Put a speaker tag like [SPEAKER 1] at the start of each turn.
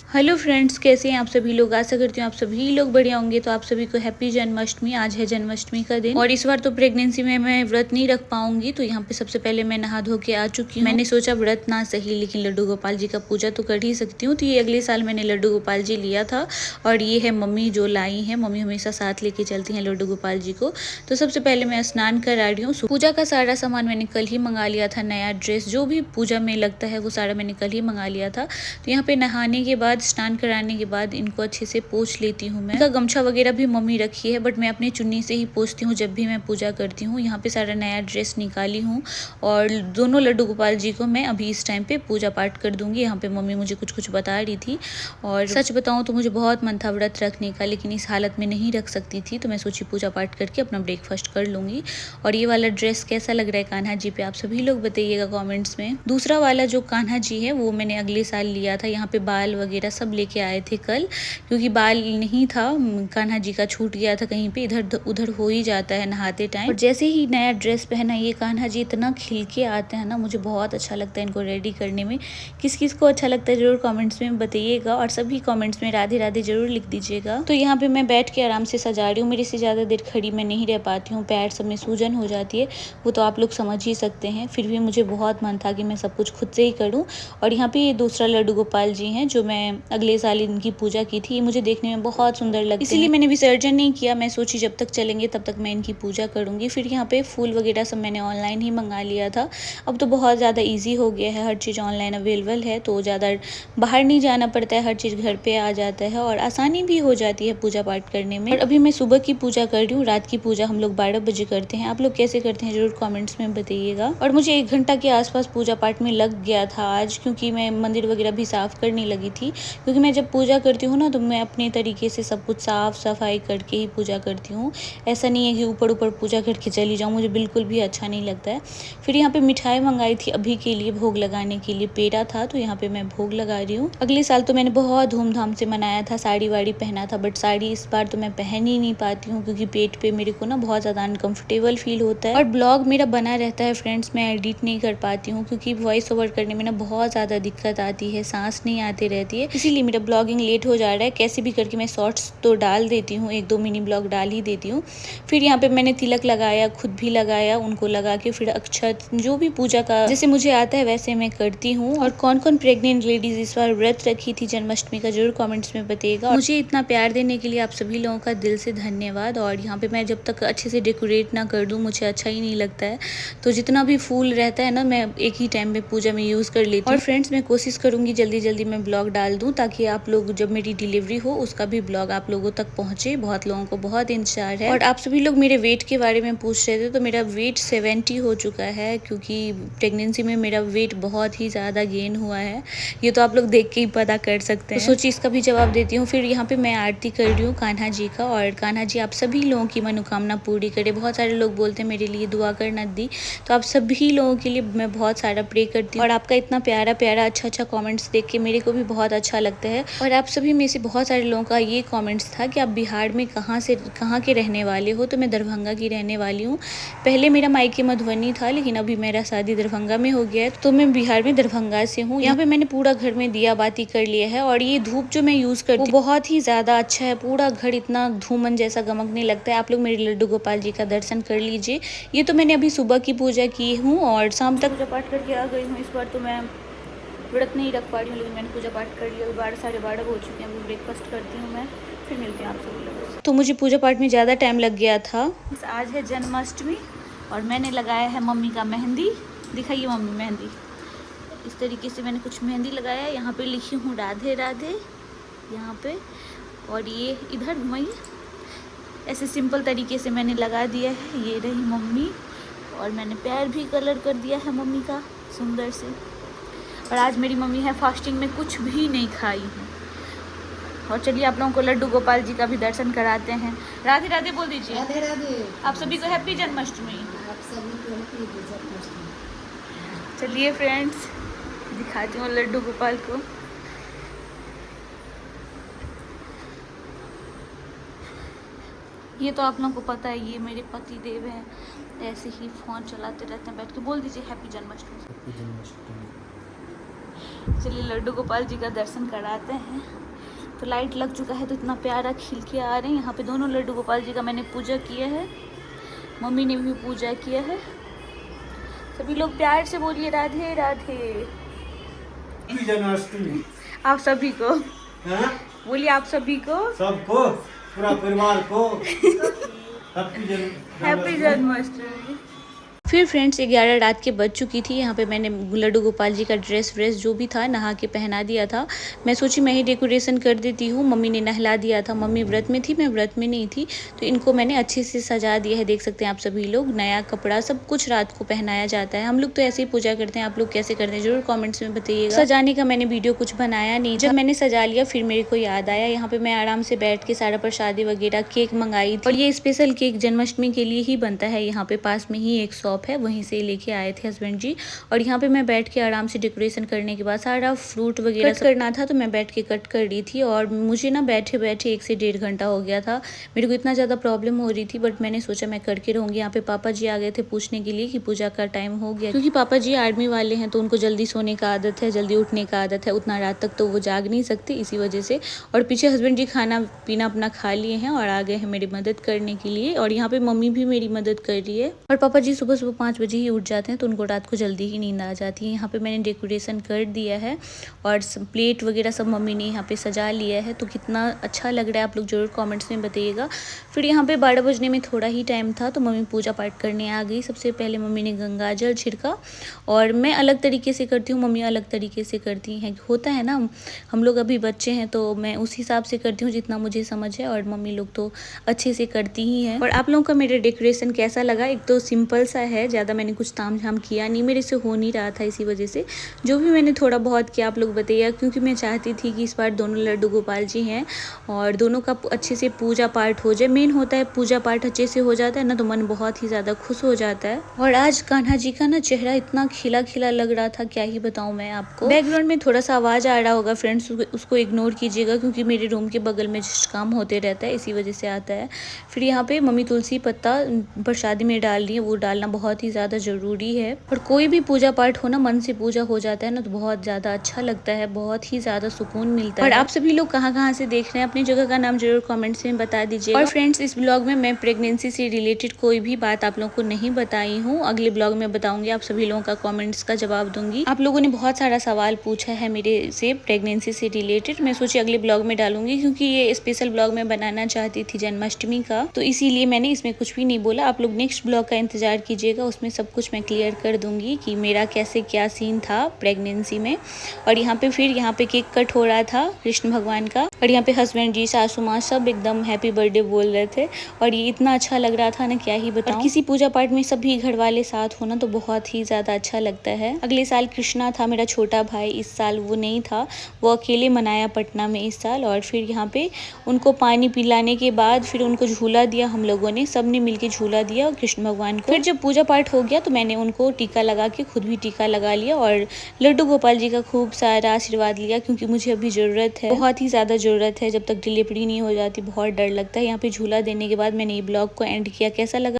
[SPEAKER 1] Hello friends, कैसे हैं आप सभी लोग। आशा करती हूँ आप सभी लोग बढ़िया होंगे। तो आप सभी को हैप्पी जन्माष्टमी। आज है जन्माष्टमी का दिन और इस बार तो प्रेगनेंसी में मैं व्रत नहीं रख पाऊंगी, तो यहाँ पे सबसे पहले मैं नहा धो के आ चुकी हूँ। मैंने सोचा व्रत ना सही लेकिन लड्डू गोपाल जी का पूजा तो कर ही सकती हूँ। तो ये अगले साल मैंने लड्डू गोपाल जी लिया था और ये है मम्मी जो लाई है। मम्मी हमेशा साथ लेके चलती हैं लड्डू गोपाल जी को। तो सबसे पहले मैं स्नान करा रही हूँ। पूजा का सारा सामान मैंने कल ही मंगा लिया था। नया ड्रेस जो भी पूजा में लगता है वो सारा मैंने कल ही मंगा लिया था। तो यहाँ पे नहाने के बाद, स्नान कराने के बाद इनको अच्छे से पोंछ लेती हूँ मैं। इनका गमछा वगैरह भी मम्मी रखी है, बट मैं अपनी चुन्नी से ही पोंछती हूँ जब भी मैं पूजा करती हूँ। यहाँ पे सारा नया ड्रेस निकाली हूँ और दोनों लड्डू गोपाल जी को मैं अभी इस टाइम पे पूजा पाठ कर दूंगी। यहाँ पे मम्मी मुझे कुछ कुछ बता रही थी और सच बताऊँ तो मुझे बहुत मन था व्रत रखने का, लेकिन इस हालत में नहीं रख सकती थी। तो मैं सोची पूजा पाठ करके अपना ब्रेकफास्ट कर लूंगी। और ये वाला ड्रेस कैसा लग रहा है कान्हा जी पे, आप सभी लोग बताइएगा कॉमेंट्स में। दूसरा वाला जो कान्हा जी है वो मैंने अगले साल लिया था। यहाँ पे बाल वगैरह सब लेके आए थे कल, क्योंकि बाल नहीं था, कान्हा जी का छूट गया था कहीं पे, इधर उधर हो ही जाता है नहाते टाइम। और जैसे ही नया ड्रेस पहना ये कान्हा जी इतना खिल के आते हैं ना, मुझे बहुत अच्छा लगता है इनको रेडी करने में। किस किस को अच्छा लगता है जरूर कमेंट्स में बताइएगा और सभी कमेंट्स में राधे राधे जरूर लिख दीजिएगा। तो यहाँ पे मैं बैठ के आराम से सजा रही हूँ। मेरे से ज़्यादा देर खड़ी मैं नहीं रह पाती हूँ, पैर सब में सूजन हो जाती है, वो तो आप लोग समझ ही सकते हैं। फिर भी मुझे बहुत मन था कि मैं सब कुछ खुद से ही करूँ। और यहाँ पे ये दूसरा लड्डू गोपाल जी हैं जो मैं अगले साल इनकी पूजा की थी। ये मुझे देखने में बहुत सुंदर लगते हैं, इसीलिए मैंने विसर्जन नहीं किया। मैं सोची जब तक चलेंगे तब तक मैं इनकी पूजा करूंगी। फिर यहाँ पे फूल वगैरह सब मैंने ऑनलाइन ही मंगा लिया था। अब तो बहुत ज़्यादा ईजी हो गया है, हर चीज़ ऑनलाइन अवेलेबल है, तो ज़्यादा बाहर नहीं जाना पड़ता है, हर चीज़ घर पे आ जाता है और आसानी भी हो जाती है पूजा पाठ करने में। और अभी मैं सुबह की पूजा कर रही हूँ, रात की पूजा हम लोग 12 बजे करते हैं। आप लोग कैसे करते हैं जरूर कॉमेंट्स में बताइएगा। और मुझे 1 घंटा के आसपास पूजा पाठ में लग गया था आज, क्योंकि मैं मंदिर वगैरह भी साफ करने लगी थी। क्योंकि मैं जब पूजा करती हूँ ना तो मैं अपने तरीके से सब कुछ साफ सफाई करके ही पूजा करती हूँ। ऐसा नहीं है कि ऊपर ऊपर पूजा करके चली जाऊँ, मुझे बिल्कुल भी अच्छा नहीं लगता है। फिर यहाँ पे मिठाई मंगाई थी अभी के लिए, भोग लगाने के लिए पेड़ा था, तो यहाँ पे मैं भोग लगा रही हूँ। अगले साल तो मैंने बहुत धूमधाम से मनाया था, साड़ी वाड़ी पहना था, बट साड़ी इस बार तो मैं पहन ही नहीं पाती हूँ क्योंकि पेट पे मेरे को ना बहुत ज़्यादा अनकंफर्टेबल फील होता है। और ब्लॉग मेरा बना रहता है फ्रेंड्स, मैं एडिट नहीं कर पाती हूँ क्योंकि वॉइस ओवर करने में ना बहुत ज़्यादा दिक्कत आती है, सांस नहीं आती रहती है, इसीलिए मेरा ब्लॉगिंग लेट हो जा रहा है। कैसे भी करके मैं शॉर्ट्स तो डाल देती हूँ, 1-2 मिनी ब्लॉग डाल ही देती हूँ। फिर यहाँ पे मैंने तिलक लगाया, खुद भी लगाया, उनको लगा के फिर अक्षत जो भी पूजा का जैसे मुझे आता है वैसे मैं करती हूँ। और कौन कौन प्रेग्नेंट लेडीज इस बार व्रत रखी थी जन्माष्टमी का जरूर कमेंट्स में बताइएगा। मुझे इतना प्यार देने के लिए आप सभी लोगों का दिल से धन्यवाद। और यहाँ पे मैं जब तक अच्छे से डेकोरेट ना कर दूँ मुझे अच्छा ही नहीं लगता है, तो जितना भी फूल रहता है ना मैं एक ही टाइम में पूजा में यूज़ कर लेती हूँ। और फ्रेंड्स मैं कोशिश करूँगी जल्दी जल्दी मैं ब्लॉग डाल दूँ ताकि आप लोग जब मेरी डिलीवरी हो उसका भी ब्लॉग आप लोगों तक पहुँचे। बहुत लोगों को बहुत इंतजार है। और आप सभी लोग मेरे वेट के बारे में पूछ रहे थे, तो मेरा वेट 70 हो चुका है क्योंकि प्रेगनेंसी में मेरा वेट बहुत ही ज़्यादा गेन हुआ है। ये तो आप लोग देख के ही पता कर सकते हैं। तो सोचिए इसका भी जवाब देती हूँ। फिर यहाँ पे मैं आरती कर रही हूँ कान्हा जी का, और कान्हा जी आप सभी लोगों की मनोकामना पूरी करे। बहुत सारे लोग बोलते हैं मेरे लिए दुआ करना दी, तो आप सभी लोगों के लिए मैं बहुत सारा प्रे करती हूँ। और आपका इतना प्यारा प्यारा अच्छा कमेंट्स देख के मेरे को भी बहुत अच्छा लगता है। और आप सभी में से बहुत सारे लोगों का ये कमेंट्स था कि आप बिहार में कहाँ के रहने वाले हो, तो मैं दरभंगा की रहने वाली हूँ। पहले मेरा मायके मधुबनी था, लेकिन अभी मेरा शादी दरभंगा में हो गया है, तो मैं बिहार में दरभंगा से हूँ। यहाँ पे मैंने पूरा घर में दिया बाती कर लिया है। और ये धूप जो मैं यूज़ करती हूँ वो बहुत ही ज़्यादा अच्छा है, पूरा घर इतना धूमन जैसा गमकने लगता है। आप लोग मेरे लड्डू गोपाल जी का दर्शन कर लीजिए। ये तो मैंने अभी सुबह की पूजा की हूँ और शाम तक पूजा पाठ करके आ गई हूँ। इस बार तो मैं व्रत नहीं रख पा रही हूँ, लेकिन मैंने पूजा पाठ कर लिया। 12-12:30 हो चुके हैं। अभी ब्रेकफास्ट करती हूँ मैं, फिर मिलती हूँ आप सभी लोगों से। तो मुझे पूजा पाठ में ज़्यादा टाइम लग गया था। आज है जन्माष्टमी और मैंने लगाया है मम्मी का मेहंदी। दिखाइए मम्मी मेहंदी। इस तरीके से मैंने कुछ मेहंदी लगाया है। यहाँ पे लिखी हूँ राधे राधे यहाँ पे, और ये इधर घुमाइए। ऐसे सिंपल तरीके से मैंने लगा दिया है। ये रही मम्मी, और मैंने पैर भी कलर कर दिया है मम्मी का सुंदर से। और आज मेरी मम्मी है फास्टिंग में, कुछ भी नहीं खाई है। और चलिए आप लोगों को लड्डू गोपाल जी का भी दर्शन कराते हैं। राधे राधे बोल दीजिए।
[SPEAKER 2] राधे राधे।
[SPEAKER 1] आप सभी को हैप्पी जन्माष्टमी।
[SPEAKER 2] आप सभी को हैप्पी जन्माष्टमी।
[SPEAKER 1] चलिए फ्रेंड्स दिखाती हूँ लड्डू गोपाल को। ये तो आप लोगों को पता है, ये मेरे पति देव हैं, ऐसे ही फ़ोन चलाते रहते हैं बैठ के। बोल दीजिए हैप्पी जन्माष्टमी।
[SPEAKER 2] हैप्पी जन्माष्टमी।
[SPEAKER 1] चलिए लड्डू गोपाल जी का दर्शन कराते हैं। तो लाइट लग चुका है तो इतना प्यारा खिल के आ रहे हैं। यहाँ पे दोनों लड्डू गोपाल जी का मैंने पूजा किया है, मम्मी ने भी पूजा किया है। सभी लोग प्यार से बोलिए राधे राधे।
[SPEAKER 3] जन्माष्टमी
[SPEAKER 1] आप सभी को
[SPEAKER 3] हाँ?
[SPEAKER 1] बोलिए, आप सभी को,
[SPEAKER 3] सबको, पूरा परिवार को
[SPEAKER 1] हैप्पी जन्माष्टमी। फिर फ्रेंड्स 11 रात के बज चुकी थी। यहाँ पे मैंने लड्डू गोपाल जी का ड्रेस जो भी था नहा के पहना दिया था। मैं सोची मैं ही डेकोरेशन कर देती हूँ। मम्मी ने नहला दिया था, मम्मी व्रत में थी, मैं व्रत में नहीं थी, तो इनको मैंने अच्छे से सजा दिया है। देख सकते हैं आप सभी लोग, नया कपड़ा सब कुछ रात को पहनाया जाता है। हम लोग तो ऐसे ही पूजा करते हैं, आप लोग कैसे करते हैं जरूर कॉमेंट्स में बताइएगा। सजाने का मैंने वीडियो कुछ बनाया नहीं, जब मैंने सजा लिया फिर मेरे को याद आया। यहाँ पे मैं आराम से बैठ के सारा प्रसादी वगैरह, केक मंगाई थी, और ये स्पेशल केक जन्माष्टमी के लिए ही बनता है। यहाँ पे पास में ही एक शॉप है, वहीं से लेके आए थे हस्बैंड जी। और यहाँ पे मैं बैठ के आराम से डेकोरेशन करने के बाद सारा फ्रूट वगैरह कट करना था, तो मैं बैठ के कट कर रही थी। और मुझे ना बैठे बैठे 1 से 1.5 घंटा हो गया था। मेरे को इतना ज़्यादा प्रॉब्लम हो रही थी, बट मैंने सोचा मैं करके रहूँगी। यहाँ पे पापा जी आ गए थे पूछने के लिए कि पूजा का टाइम हो गया, क्योंकि पापा जी आर्मी वाले हैं तो उनको जल्दी सोने का आदत है, जल्दी उठने का आदत है। उतना रात तक तो वो जाग नहीं सकते, इसी वजह से। और पीछे हस्बैंड जी खाना पीना अपना खा लिए हैं और आ गए हैं मेरी मदद करने के लिए। और यहाँ पे मम्मी भी मेरी मदद कर रही है। और पापा जी सुबह सुबह 5 बजे ही उठ जाते हैं, तो उनको रात को जल्दी ही नींद आ जाती है। यहाँ पे मैंने डेकोरेशन कर दिया है और प्लेट वगैरह सब मम्मी ने यहाँ पे सजा लिया है। तो कितना अच्छा लग रहा है आप लोग जरूर कमेंट्स में बताइएगा। फिर यहाँ पे 12 बजने में थोड़ा ही टाइम था, तो मम्मी पूजा पाठ करने आ गई। सबसे पहले मम्मी ने गंगा जल छिड़का, और मैं अलग तरीके से करती हूँ, मम्मी अलग तरीके से करती हैं। होता है ना, हम लोग अभी बच्चे हैं तो मैं उस हिसाब से करती हूँ जितना मुझे समझ है, और मम्मी लोग तो अच्छे से करती ही हैं। और आप लोगों का मेरा डेकोरेशन कैसा लगा? एक तो सिंपल सा है, ज़्यादा मैंने कुछ ताम झाम किया नहीं, मेरे से हो नहीं रहा था, इसी वजह से जो भी मैंने थोड़ा बहुत किया आप लोग बताइए। क्योंकि मैं चाहती थी कि इस बार दोनों लड्डू गोपाल जी हैं और दोनों का अच्छे से पूजा पाठ हो जाए। मेन होता है पूजा पाठ अच्छे से हो जाता है ना, तो मन बहुत ही ज़्यादा खुश हो जाता है। और आज कान्हा जी का ना चेहरा इतना खिला खिला लग रहा था, क्या ही बताऊँ मैं आपको। बैकग्राउंड में थोड़ा सा आवाज़ आ रहा होगा फ्रेंड्स, उसको इग्नोर कीजिएगा, क्योंकि मेरे रूम के बगल में जस्ट काम होते रहता है, इसी वजह से आता है। फिर यहाँ पे मम्मी तुलसी पत्ता प्रसादी में डाल रही है, वो डालना बहुत ही ज़्यादा ज़रूरी है। और कोई भी पूजा पाठ हो ना, मन से पूजा हो जाता है ना, तो बहुत ज़्यादा अच्छा लगता है, बहुत ही ज़्यादा सुकून मिलता है। और आप सभी लोग कहाँ से देख रहे हैं, अपनी जगह का नाम जरूर कमेंट्स में बता दीजिए। और फ्रेंड्स इस ब्लॉग में मैं प्रेगनेंसी से रिलेटेड कोई भी बात आप लोगों को नहीं बताई हूँ, अगले ब्लॉग में बताऊंगी। आप सभी लोगों का कमेंट्स का जवाब दूंगी। आप लोगों ने बहुत सारा सवाल पूछा है मेरे से प्रेगनेंसी से रिलेटेड, मैं सोची अगले ब्लॉग में डालूंगी, क्योंकि ये स्पेशल ब्लॉग मैं बनाना चाहती थी जन्माष्टमी का, तो इसीलिए मैंने इसमें कुछ भी नहीं बोला। आप लोग नेक्स्ट ब्लॉग का इंतजार कीजिएगा, उसमें सब कुछ मैं क्लियर कर दूंगी कि मेरा कैसे क्या सीन था प्रेगनेंसी में। और यहाँ पे फिर यहाँ पे केक कट हो रहा था कृष्ण भगवान का, और यहाँ पे हस्बैंड जी, सासू माँ सब एकदम हैप्पी बर्थडे बोल रहे थे, और ये इतना अच्छा लग रहा था ना, क्या ही बताऊं। किसी पूजा पाठ में सभी घर वाले साथ होना तो बहुत ही ज्यादा अच्छा लगता है। अगले साल कृष्णा था मेरा छोटा भाई, इस साल वो नहीं था, वो अकेले मनाया पटना में इस साल। और फिर यहाँ पे उनको पानी पिलाने के बाद फिर उनको झूला दिया, हम लोगों ने सबने मिलके झूला दिया कृष्ण भगवान को। फिर जब पूजा पाठ हो गया तो मैंने उनको टीका लगा के खुद भी टीका लगा लिया, और लड्डू गोपाल जी का खूब सारा आशीर्वाद लिया, क्योंकि मुझे अभी ज़रूरत है, बहुत ही ज़्यादा ज़रूरत है। जब तक डिलीवरी नहीं हो जाती बहुत डर लगता है। यहाँ पे झूला देने के बाद मैंने ये ब्लॉग को एंड किया। कैसा लगा